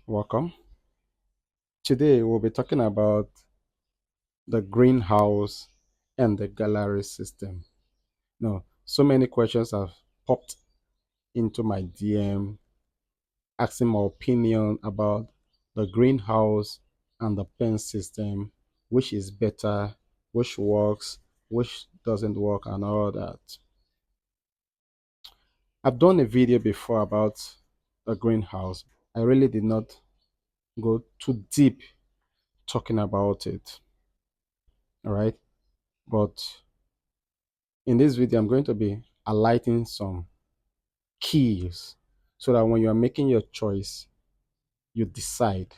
Welcome. Today we'll be talking about the greenhouse and the gallery system. Now, so many questions have popped into my DM asking my opinion about the greenhouse and the pen system, which is better, which works, which doesn't work, and all that. I've done a video before about the greenhouse. I really did not go too deep talking about it. All right. But in this video, I'm going to be highlighting some keys so that when you are making your choice, you decide.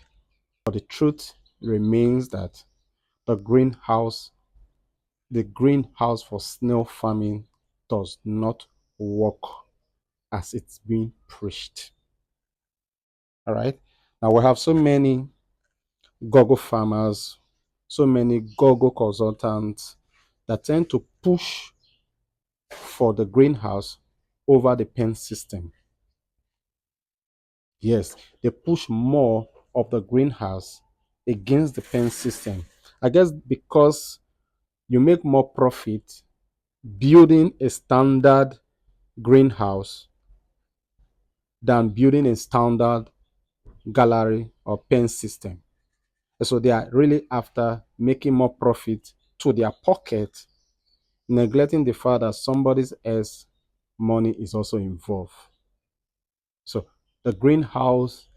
But the truth remains that the greenhouse, the greenhouse for snail farming does not work as it's being preached. All right. Now we have so many Google farmers, so many Google consultants that tend to push for the greenhouse over the pen system. Yes, they push more of the greenhouse against the pen system. I guess because you make more profit building a standard greenhouse than building a standard gallery or pen system. So they are really after making more profit to their pocket, neglecting the fact that somebody else's money is also involved. So the greenhouse,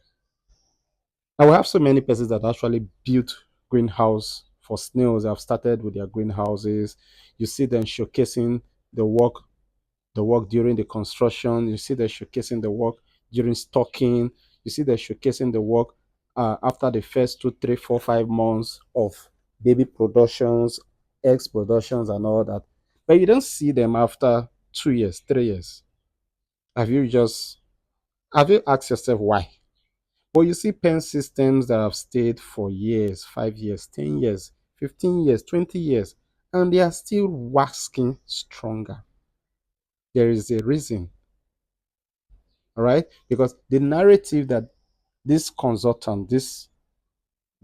I will have so many persons that actually built greenhouse for snails. Have started with their greenhouses. You see them showcasing the work, the work during the construction. You see them showcasing the work during stocking. You see them showcasing the work after the first 2, 3, 4, 5 months of baby productions, eggs productions, and all that. But you don't see them after 2 years, 3 years. Have you just have you asked yourself why? But you see pen systems that have stayed for years, 5 years, 10 years, 15 years, 20 years, and they are still waxing stronger. There is a reason, all right? Because the narrative that this consultant, this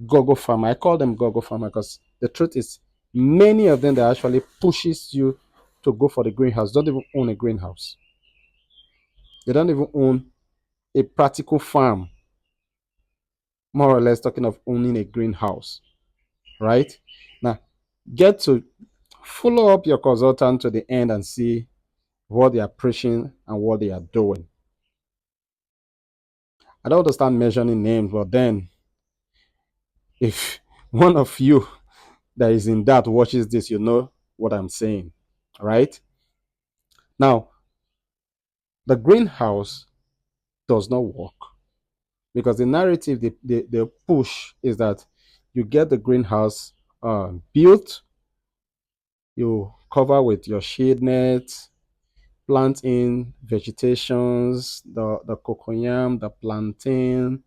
Gogo farmer, I call them Gogo farmer because the truth is, many of them that actually pushes you to go for the greenhouse don't even own a greenhouse. They don't even own a practical farm, more or less talking of owning a greenhouse, right? Now, get to follow up your consultant to the end and see what they are preaching and what they are doing. I don't understand mentioning names, but then if one of you that is in that watches this, you know what I'm saying, right? Now, the greenhouse does not work because the narrative they push is that you get the greenhouse built, you cover with your shade net, plant in vegetations, the cocoyam, the plantain,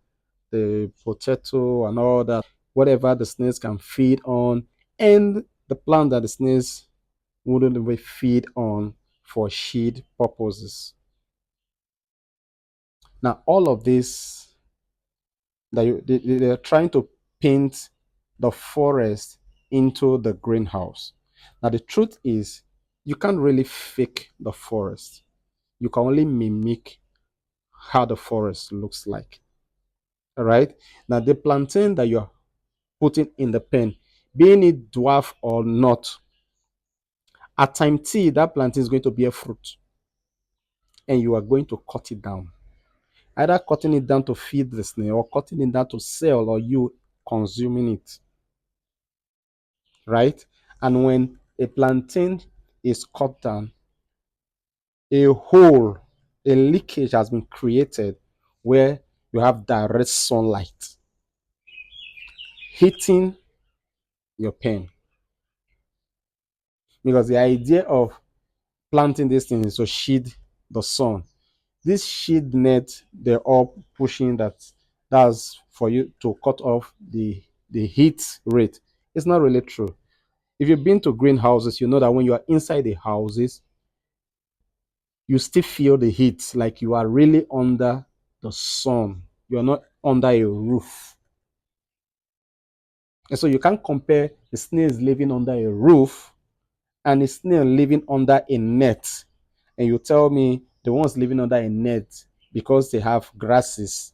the potato, and all that, whatever the snails can feed on, and the plant that the snails wouldn't even feed on for shade purposes. Now, all of this that they're trying to paint the forest into the greenhouse. Now, the truth is, you can't really fake the forest. You can only mimic how the forest looks like. All right. Now, the plantain that you're putting in the pen, being it dwarf or not, at time T, that plantain is going to be a fruit and you are going to cut it down. Either cutting it down to feed the snail or cutting it down to sell or you consuming it. Right. And when a plantain is cut down, a hole, a leakage has been created where you have direct sunlight hitting your pen. Because the idea of planting this thing is to shade the sun. This shade net, they're all pushing that's for you to cut off the heat rate. It's not really true. If you've been to greenhouses, you know that when you are inside the houses, you still feel the heat, like you are really under the sun. You're not under a roof. And so you can't compare the snails living under a roof and a snail living under a net. And you tell me the ones living under a net, because they have grasses,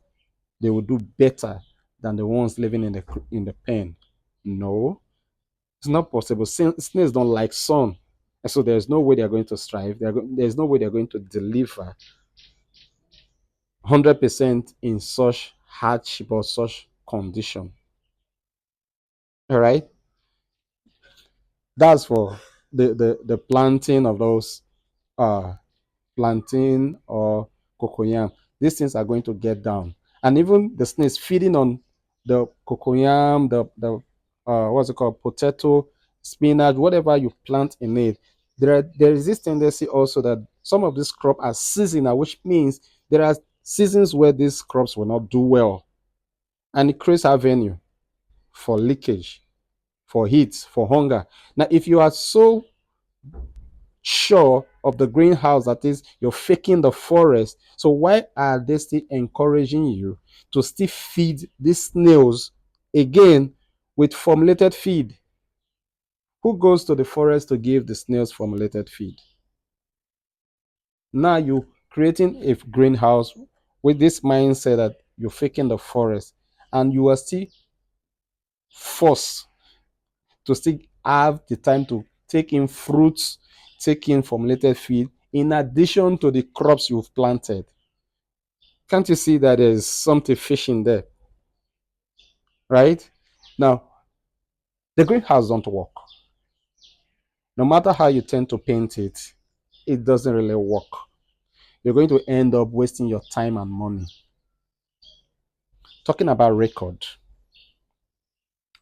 they will do better than the ones living in the pen. No, it's not possible. Snails don't like sun. And so there's no way they're going to strive. There's no way they're going to deliver 100% in such hardship or such condition. All right. That's for the planting of those uh plantain or cocoyam. These things are going to get down. And even the snakes feeding on the cocoyam, the what's it called, potato, spinach, whatever you plant in it. There is this tendency also that some of these crops are seasonal, which means there are seasons where these crops will not do well. And it creates avenue for leakage, for heat, for hunger. Now, if you are so sure of the greenhouse, that is, you're faking the forest, so why are they still encouraging you to still feed these snails again with formulated feed? Who goes to the forest to give the snails formulated feed? Now you creating a greenhouse with this mindset that you're faking the forest, and you are still forced to still have the time to take in fruits, take in formulated feed, in addition to the crops you've planted. Can't you see that there's something fishing there? Right? Now, the greenhouse don't work. No matter how you tend to paint it, it doesn't really work. You're going to end up wasting your time and money. Talking about record.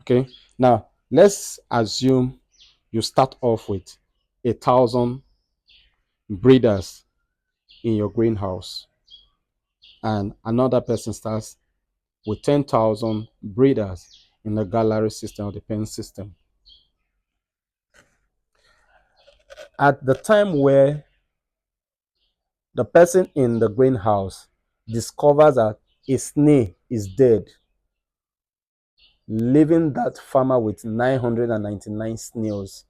Okay. Now, let's assume you start off with 1,000 breeders in your greenhouse, and another person starts with 10,000 breeders in the gallery system or the pen system. At the time where the person in the greenhouse discovers that a snail is dead, leaving that farmer with 999 snails,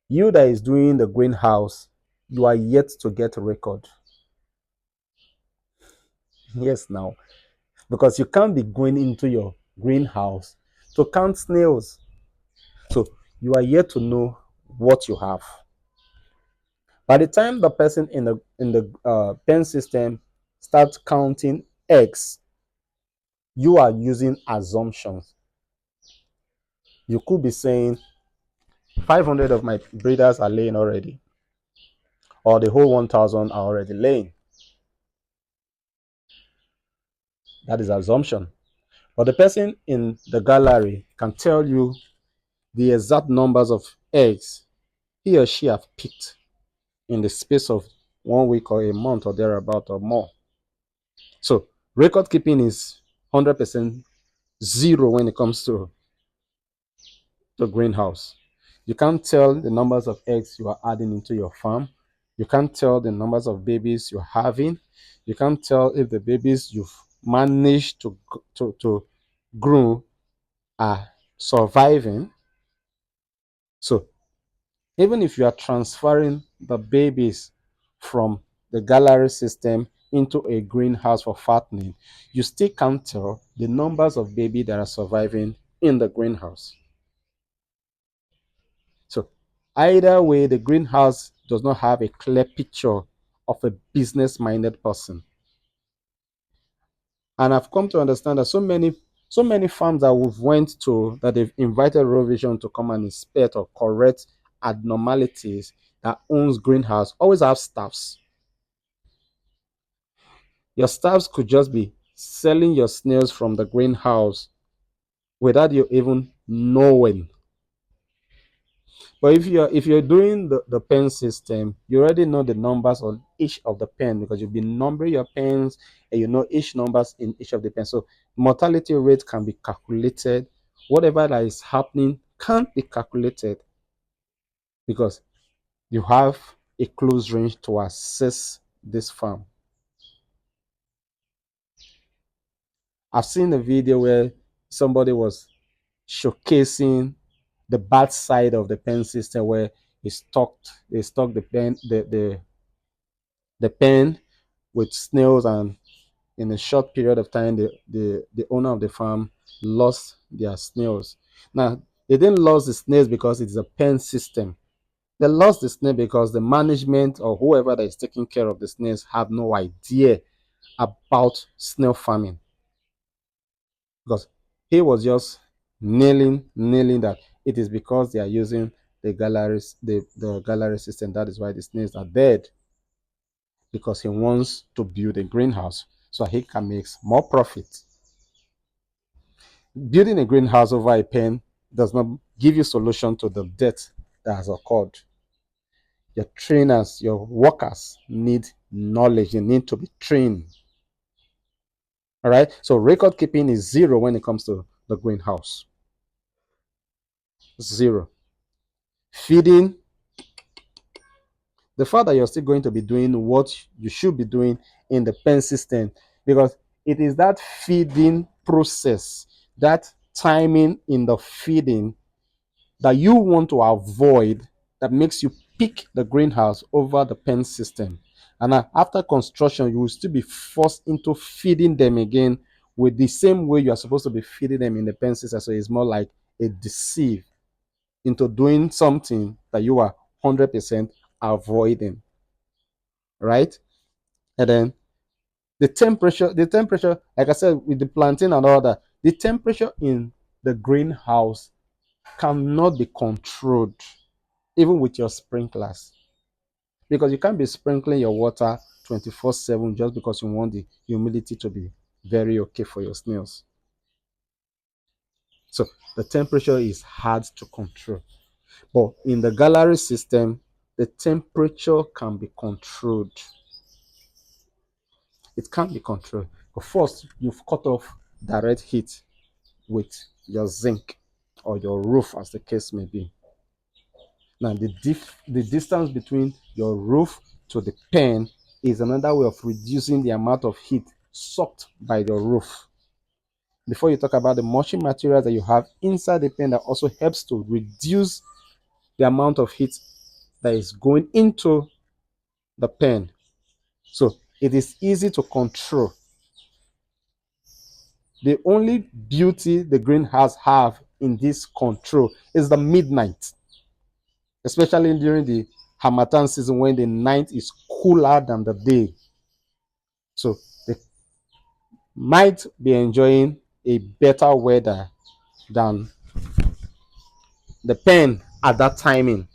you that is doing the greenhouse, you are yet to get a record. Yes, now, because you can't be going into your greenhouse to count snails. So you are yet to know what you have. By the time the person in the pen system starts counting eggs, you are using assumptions. You could be saying 500 of my breeders are laying already, or the whole 1,000 are already laying. That is assumption. But the person in the gallery can tell you the exact numbers of eggs he or she have picked in the space of 1 week or a month or thereabout or more. So record keeping is 100% zero when it comes to the greenhouse. You can't tell the numbers of eggs you are adding into your farm. You can't tell the numbers of babies you're having. You can't tell if the babies you've managed to grow are surviving. So even if you are transferring the babies from the gallery system into a greenhouse for fattening, you still can't tell the numbers of babies that are surviving in the greenhouse. So either way, the greenhouse does not have a clear picture of a business-minded person. And I've come to understand that so many farms that we've went to, that they've invited World Vision to come and inspect or correct abnormalities, that owns greenhouse, always have staffs. Your staffs could just be selling your snails from the greenhouse without you even knowing. But if you're doing the pen system, you already know the numbers on each of the pen, because you've been numbering your pens and you know each numbers in each of the pens. So mortality rate can be calculated. Whatever that is happening can't be calculated, because you have a close range to assess this farm. I've seen a video where somebody was showcasing the bad side of the pen system, where they stocked the pen with snails, and in a short period of time the owner of the farm lost their snails. Now, they didn't lose the snails because it's a pen system. They lost the snail because the management or whoever that is taking care of the snails have no idea about snail farming, because he was just nailing that it is because they are using the gallery system. That is why the snails are dead, because he wants to build a greenhouse so he can make more profit. Building a greenhouse over a pen does not give you solution to the debt that has occurred. Your trainers, your workers need knowledge. They need to be trained. All right. So record keeping is zero when it comes to the greenhouse. Zero. Feeding, the fact that you're still going to be doing what you should be doing in the pen system, because it is that feeding process, that timing in the feeding that you want to avoid, that makes you pick the greenhouse over the pen system. And after construction, you will still be forced into feeding them again with the same way you are supposed to be feeding them in the pen system. So it's more like a deceive into doing something that you are 100% avoiding, right? And then the temperature, like I said, with the planting and all that, the temperature in the greenhouse cannot be controlled, even with your sprinklers, because you can't be sprinkling your water 24/7 just because you want the humidity to be very okay for your snails. So the temperature is hard to control. But in the gallery system, the temperature can be controlled. It can't be controlled. But first, you've cut off direct heat with your zinc or your roof, as the case may be. Now, the distance between your roof to the pen is another way of reducing the amount of heat sucked by your roof. Before you talk about the mulching materials that you have inside the pen, that also helps to reduce the amount of heat that is going into the pen. So it is easy to control. The only beauty the greenhouse have in this control is the midnight, especially during the Hamatan season when the night is cooler than the day. So they might be enjoying a better weather than the pen at that timing.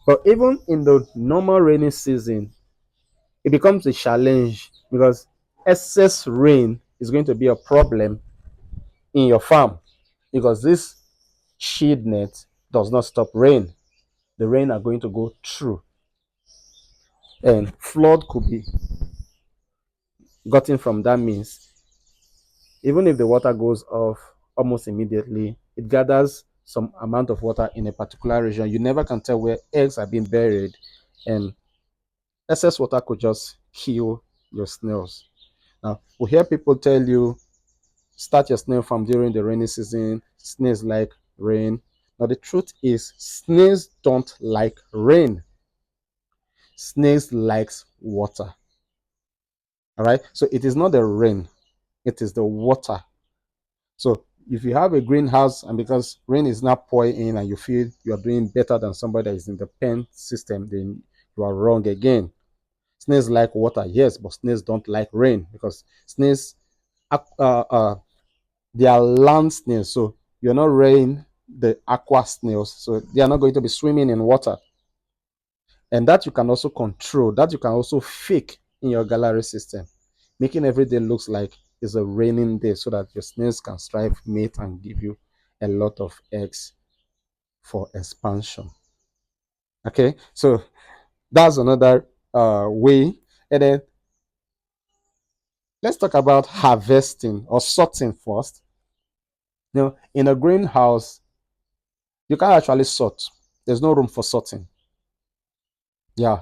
But even in the normal rainy season, it becomes a challenge, because excess rain is going to be a problem in your farm, because this shade net does not stop rain. The rain are going to go through, and flood could be gotten from that means. Even if the water goes off almost immediately, it gathers some amount of water in a particular region. You never can tell where eggs are being buried, and excess water could just kill your snails. Now, we hear people tell you start your snail farm during the rainy season. Snails like rain. Now, the truth is, snails don't like rain. Snails likes water. All right. So it is not the rain, it is the water. So if you have a greenhouse and because rain is not pouring in and you feel you are doing better than somebody that is in the pen system, then you are wrong again. Snails like water, yes, but snails don't like rain, because snails, uh, uh, they are land snails. So you're not rain the aqua snails. So they are not going to be swimming in water. And that you can also control, that you can also fake in your gallery system, making every day looks like it's a raining day, so that your snails can strive mate and give you a lot of eggs for expansion. Okay, so that's another way. And then let's talk about harvesting or sorting first. In a greenhouse, you can't actually sort. There's no room for sorting. Yeah,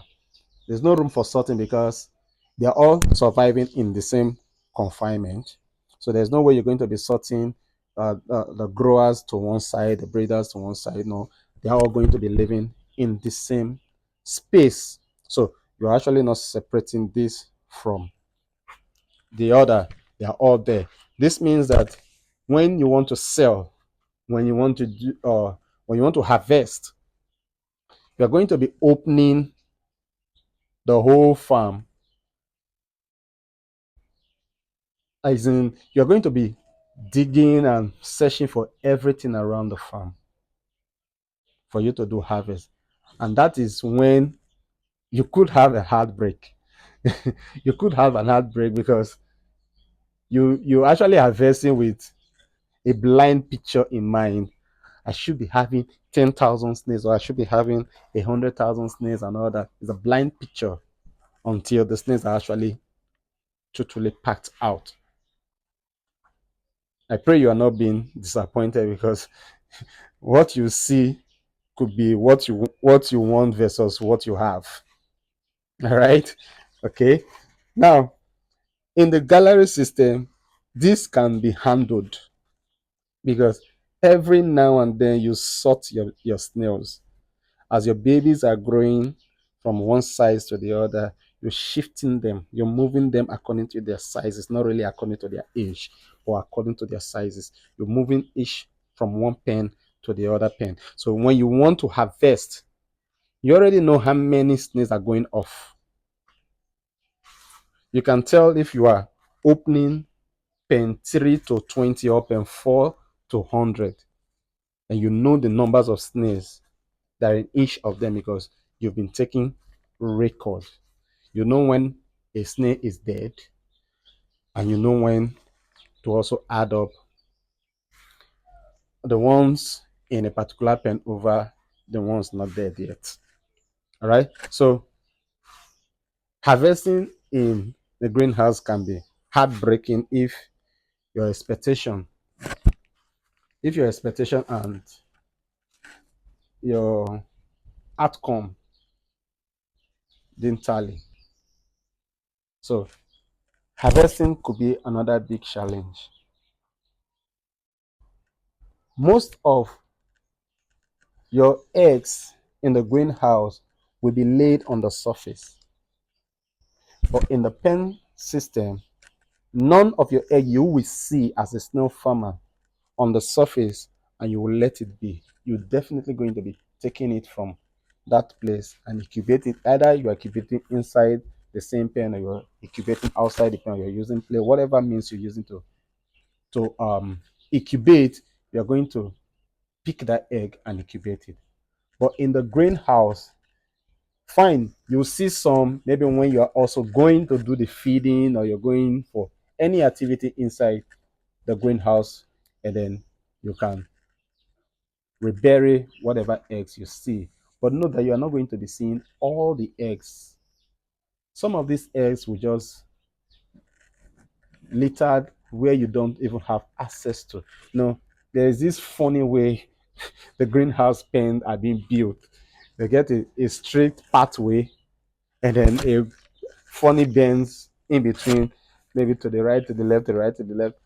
there's no room for sorting because they're all surviving in the same confinement. So there's no way you're going to be sorting the growers to one side, the breeders to one side. No, they are all going to be living in the same space. So you're actually not separating this from the other. They are all there. This means that when you want to sell, when you want to do, when you want to harvest, you're going to be opening the whole farm. As in, you're going to be digging and searching for everything around the farm for you to do harvest. And that is when you could have a heartbreak. You could have an heartbreak because you actually harvesting with a blind picture in mind. I should be having 10,000 snails, or I should be having 100,000 snails, and all that. It's a blind picture until the snails are actually totally packed out. I pray you are not being disappointed, because what you see could be what you want versus what you have. All right. Okay. Now, in the gallery system, this can be handled because every now and then you sort your snails. As your babies are growing from one size to the other, you're shifting them, you're moving them according to their sizes, not really according to their age, or according to their sizes. You're moving each from one pen to the other pen. So when you want to harvest, you already know how many snails are going off. You can tell if you are opening pen 3 to 20 or pen 4 to 100, and you know the numbers of snails that are in each of them because you've been taking record. You know when a snail is dead, and you know when to also add up the ones in a particular pen over the ones not dead yet. All right. So harvesting in the greenhouse can be heartbreaking your expectation, if your expectation and your outcome didn't tally. So harvesting could be another big challenge. Most of your eggs in the greenhouse will be laid on the surface. But in the pen system, none of your egg you will see as a snail farmer on the surface, and you will let it be. You're definitely going to be taking it from that place and incubate it. Either you are incubating inside the same pen, or you're incubating outside the pen, or you're using play, whatever means you're using to incubate, you're going to pick that egg and incubate it. But in the greenhouse, fine, you'll see some maybe when you're also going to do the feeding, or you're going for any activity inside the greenhouse, and then you can rebury whatever eggs you see. But know that you are not going to be seeing all the eggs. Some of these eggs will just littered where you don't even have access to. There is this funny way the greenhouse pens are being built. They get a straight pathway, and then a funny bends in between, maybe to the right, to the left, to the right, to the left.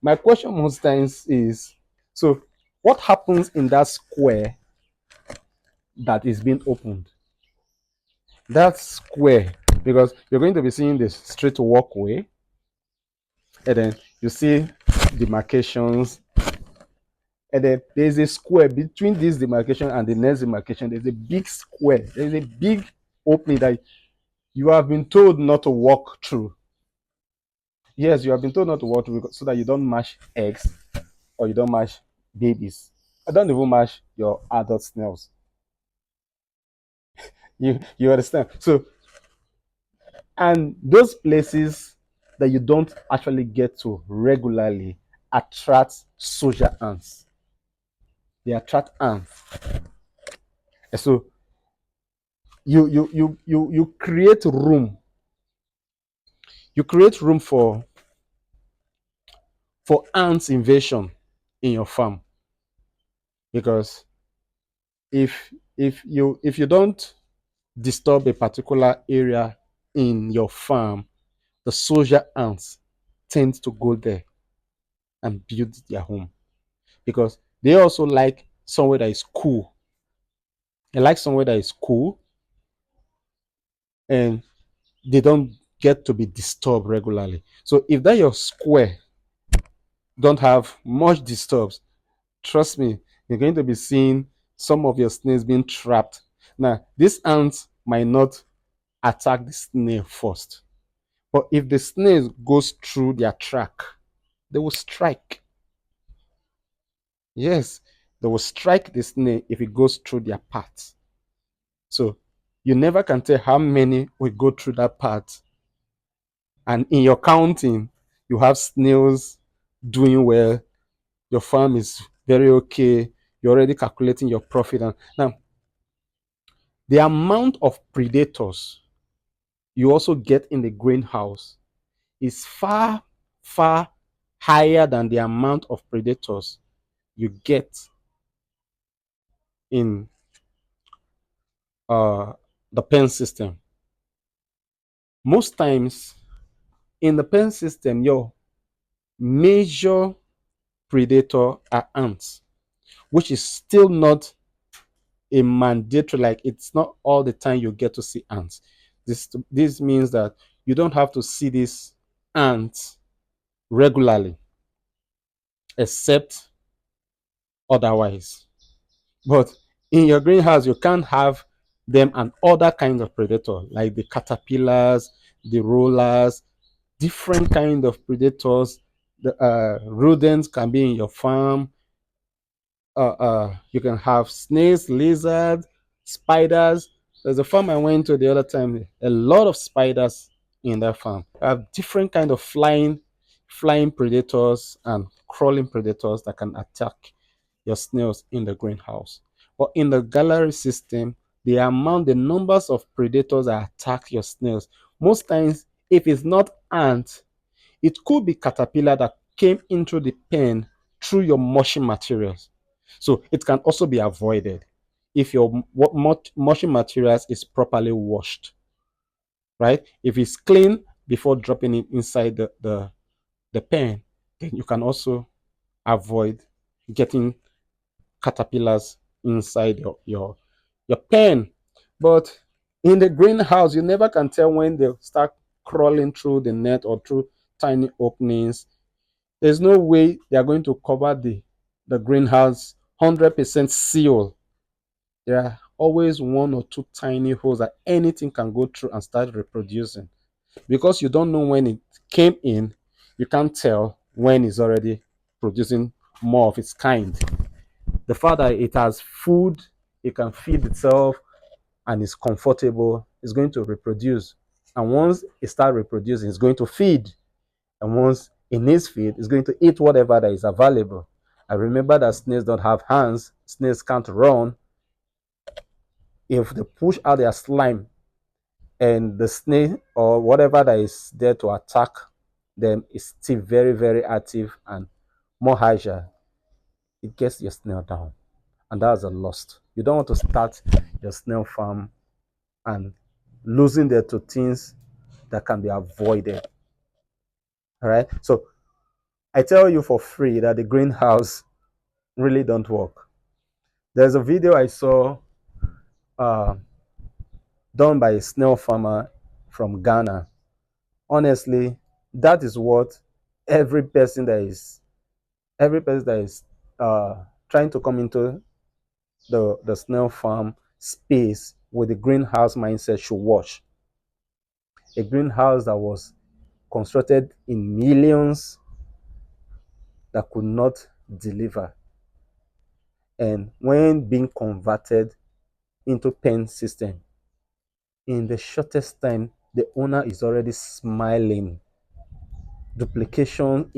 My question most times is, so what happens in that square that is being opened? That square, because you're going to be seeing the straight walkway, and then you see demarcations, and then there's a square between this demarcation and the next demarcation. There's a big square, there's a big opening that you have been told not to walk through. Yes, you have been told not to walk through, so that you don't mash eggs, or you don't mash babies. I don't even mash your adult snails. You understand? So, and those places that you don't actually get to regularly attract social ants. They attract ants. And so you create room. You create room for ants invasion in your farm, because if you don't disturb a particular area in your farm, the social ants tend to go there. and build their home because they also like somewhere that is cool. They like somewhere that is cool and they don't get to be disturbed regularly. So if that your square don't have much disturbs, trust me, you're going to be seeing some of your snails being trapped. Now, these ants might not attack the snail first, but if the snail goes through their track, they will strike. Yes, they will strike the snail if it goes through their path. So you never can tell how many will go through that path. And in your counting, you have snails doing well, your farm is very okay, you're already calculating your profit. And now, the amount of predators you also get in the greenhouse is far, far higher than the amount of predators you get in uh, the pen system. Most times in the pen system, your major predator are ants, which is still not a mandatory, like it's not all the time you get to see ants. This means that you don't have to see these ants regularly, except otherwise. But in your greenhouse, you can't have them and other kinds of predator, like the caterpillars, the rollers, different kind of predators. The rodents can be in your farm. You can have snakes, lizards, spiders. There's a farm I went to the other time. A lot of spiders in that farm. I have different kind of flying predators and crawling predators that can attack your snails in the greenhouse. But in the gallery system, the numbers of predators that attack your snails, most times, if it's not ants, it could be caterpillar that came into the pen through your mushing materials. So it can also be avoided if your mushing materials is properly washed, right? If it's clean before dropping it inside the pen, then you can also avoid getting caterpillars inside your pen. But in the greenhouse, you never can tell when they start crawling through the net or through tiny openings. There's no way they are going to cover the greenhouse 100% seal. There are always one or two tiny holes that anything can go through and start reproducing. Because you don't know when it came in, you can't tell when it's already producing more of its kind. The fact that it has food, it can feed itself, and is comfortable, is going to reproduce. And once it starts reproducing, it's going to feed. And once it needs feed, it's going to eat whatever that is available. I remember that snakes don't have hands, snakes can't run. If they push out their slime and the snake or whatever that is there to attack them is still very, very active and more agile, it gets your snail down. And that's a loss. You don't want to start your snail farm and losing them to things that can be avoided. All right. So I tell you for free that the greenhouse really don't work. There's a video I saw uh, done by a snail farmer from Ghana. Honestly, that is what every person that is every person that is trying to come into the snail farm space with the greenhouse mindset should watch. A greenhouse that was constructed in millions that could not deliver. And when being converted into pen system, in the shortest time, the owner is already smiling. Duplication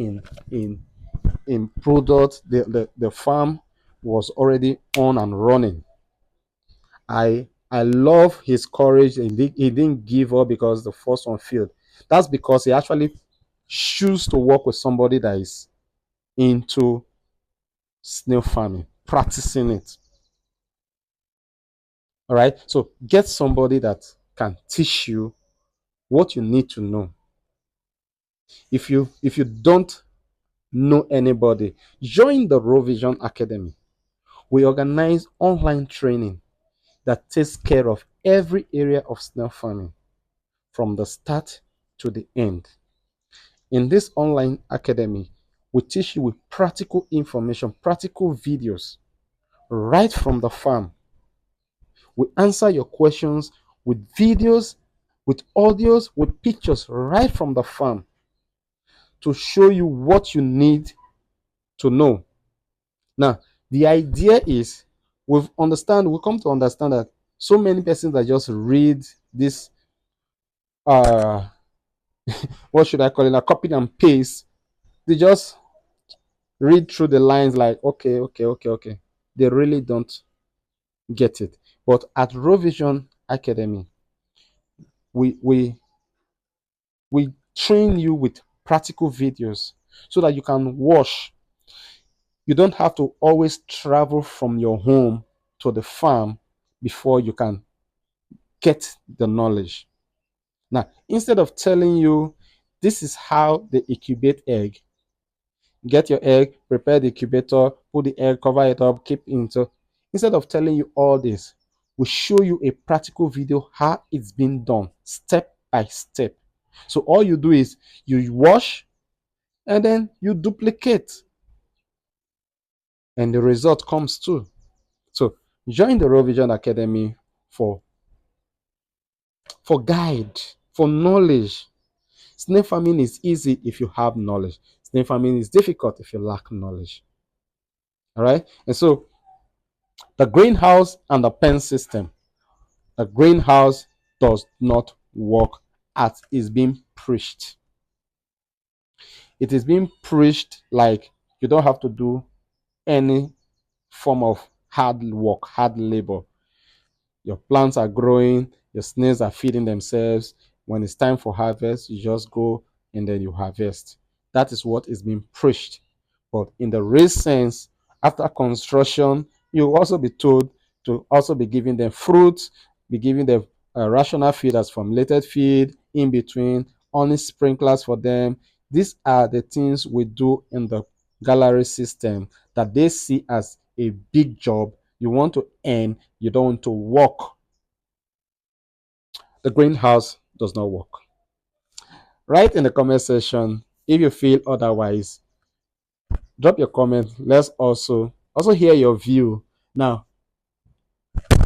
in product, the farm was already on and running. I love his courage and he didn't give up because the first one failed. That's because he actually choose to work with somebody that is into snail farming, practicing it. All right. So get somebody that can teach you what you need to know. If you don't know anybody, join the Raw Vision Academy. We organize online training that takes care of every area of snail farming from the start to the end. In this online academy, we teach you with practical information, practical videos right from the farm. We answer your questions with videos, with audios, with pictures right from the farm to show you what you need to know. Now, the idea is we come to understand that so many persons that just read this uh what should I call it, a copy and paste. They just read through the lines like okay, okay, okay, okay. They really don't get it. But at Raw Vision Academy, we we train you with practical videos so that you can watch. You don't have to always travel from your home to the farm before you can get the knowledge. Now, instead of telling you this is how they incubate egg, get your egg, prepare the incubator, put the egg, cover it up, keep it into. Instead of telling you all this, we show you a practical video how it's been done step by step. So all you do is you wash and then you duplicate, and the result comes too. So join the Raw Vision Academy for guide, for knowledge. Snail farming is easy if you have knowledge. Snail farming is difficult if you lack knowledge. All right. And so the greenhouse and the pen system. The greenhouse does not work as is being preached. It is being preached like you don't have to do any form of hard work, hard labor. Your plants are growing, your snails are feeding themselves. When it's time for harvest, you just go and then you harvest. That is what is being preached. But in the real sense, after construction, you'll also be told to also be giving them fruits, be giving them rational feed as formulated feed, in between, honey sprinklers for them. These are the things we do in the gallery system that they see as a big job. You want to earn, you don't want to work. The greenhouse does not work. Write in the comment section if you feel otherwise. Drop your comment. Let's also hear your view. Now,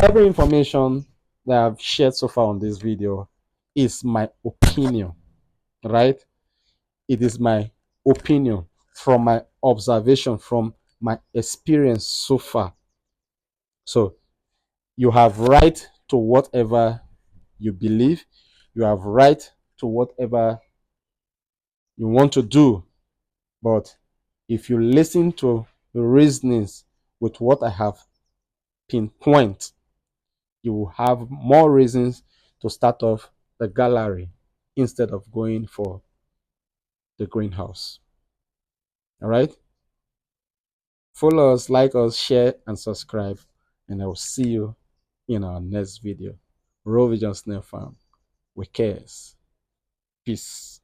every information that I've shared so far on this video is my opinion, right? It is my opinion from my observation, from my experience so far. So you have right to whatever you believe. You have right to whatever you want to do. But if you listen to the reasonings with what I have pinpoint, you will have more reasons to start off the gallery instead of going for the greenhouse. All right. Follow us, like us, share, and subscribe. And I will see you in our next video. Raw Vision Snail Farm with cares. Peace.